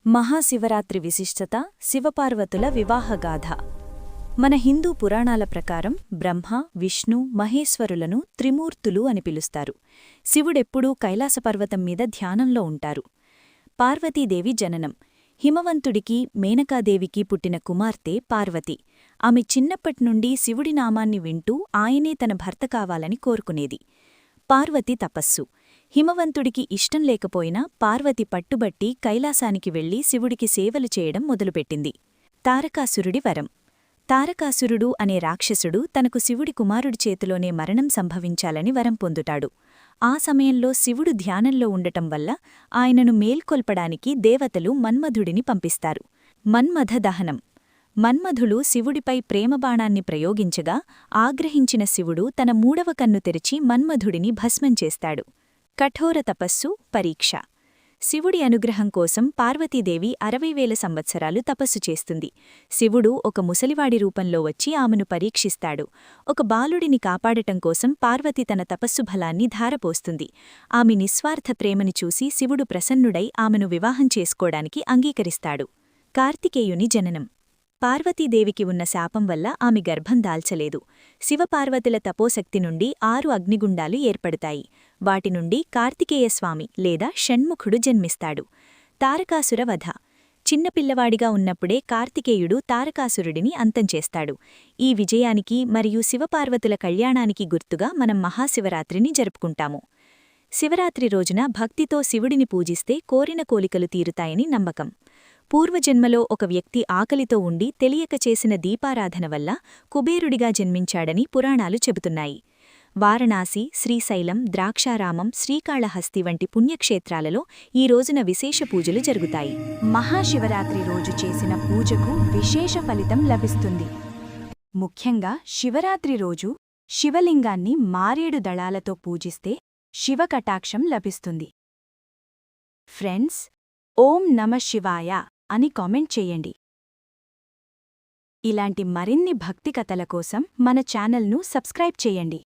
మహాశివరాత్రి విశిష్టత శివపార్వతుల వివాహగాథ. మన హిందూ పురాణాల ప్రకారం బ్రహ్మ, విష్ణు, మహేశ్వరులను త్రిమూర్తులు అని పిలుస్తారు. శివుడెప్పుడూ కైలాసపర్వతం మీద ధ్యానంలో ఉంటారు. పార్వతీదేవి జననం. హిమవంతుడికి, మేనకాదేవికి పుట్టిన కుమార్తె పార్వతి. ఆమె చిన్నప్పట్నుండి శివుడి నామాన్ని వింటూ ఆయనే తన భర్త కావాలని కోరుకునేది. పార్వతి తపస్సు. హిమవంతుడికి ఇష్టం లేకపోయినా పార్వతి పట్టుబట్టి కైలాసానికి వెళ్లి శివుడికి సేవలు చేయడం మొదలుపెట్టింది. తారకాసురుడి వరం. తారకాసురుడు అనే రాక్షసుడు తనకు శివుడి కుమారుడి చేతిలోనే మరణం సంభవించాలని వరం పొందుతాడు. ఆ సమయంలో శివుడు ధ్యానంలో ఉండటం వల్ల ఆయనను మేల్కొల్పడానికి దేవతలు మన్మధుడిని పంపిస్తారు. మన్మథ దహనం. మన్మధులు శివుడిపై ప్రేమబాణాన్ని ప్రయోగించగా ఆగ్రహించిన శివుడు తన మూడవ కన్ను తెరిచి మన్మధుడిని భస్మం చేస్తాడు. కఠోర తపస్సు, పరీక్ష. శివుడి అనుగ్రహం కోసం పార్వతీదేవి 60,000 సంవత్సరాలు తపస్సు చేస్తుంది. శివుడు ఒక ముసలివాడి రూపంలో వచ్చి ఆమెను పరీక్షిస్తాడు. ఒక బాలుడిని కాపాడటం కోసం పార్వతి తన తపస్సు బలాన్ని ధారపోస్తుంది. ఆమె నిస్వార్థ ప్రేమని చూసి శివుడు ప్రసన్నుడై ఆమెను వివాహం చేసుకోవడానికి అంగీకరిస్తాడు. కార్తికేయుని జననం. పార్వతీదేవికి ఉన్న శాపం వల్ల ఆమె గర్భం దాల్చలేదు. శివపార్వతుల తపోశక్తి నుండి 6 అగ్నిగుండాలు ఏర్పడతాయి. వాటి నుండి కార్తికేయస్వామి లేదా షణ్ముఖుడు జన్మిస్తాడు. తారకాసుర వధ. చిన్నపిల్లవాడిగా ఉన్నప్పుడే కార్తికేయుడు తారకాసురుడిని అంతం చేస్తాడు. ఈ విజయానికి మరియు శివపార్వతుల కళ్యాణానికి గుర్తుగా మనం మహాశివరాత్రిని జరుపుకుంటాము. శివరాత్రి రోజున భక్తితో శివుడిని పూజిస్తే కోరిన కోలికలు తీరుతాయని నమ్మకం. పూర్వజన్మలో ఒక వ్యక్తి ఆకలితో ఉండి తెలియక చేసిన దీపారాధన వల్ల కుబేరుడిగా జన్మించాడని పురాణాలు చెబుతున్నాయి. వారణాసి, శ్రీశైలం, ద్రాక్షారామం, శ్రీకాళహస్తి వంటి పుణ్యక్షేత్రాలలో ఈ రోజున విశేష పూజలు జరుగుతాయి. మహాశివరాత్రి రోజు చేసిన పూజకు విశేష ఫలితం లభిస్తుంది. ముఖ్యంగా శివరాత్రి రోజు శివలింగాన్ని మారేడు దళాలతో పూజిస్తే శివకటాక్షం లభిస్తుంది. ఫ్రెండ్స్, ఓం నమః శివాయ అని కామెంట్ చేయండి. ఇలాంటి మరిన్ని భక్తి కథల కోసం మన ఛానల్ను సబ్స్క్రైబ్ చేయండి.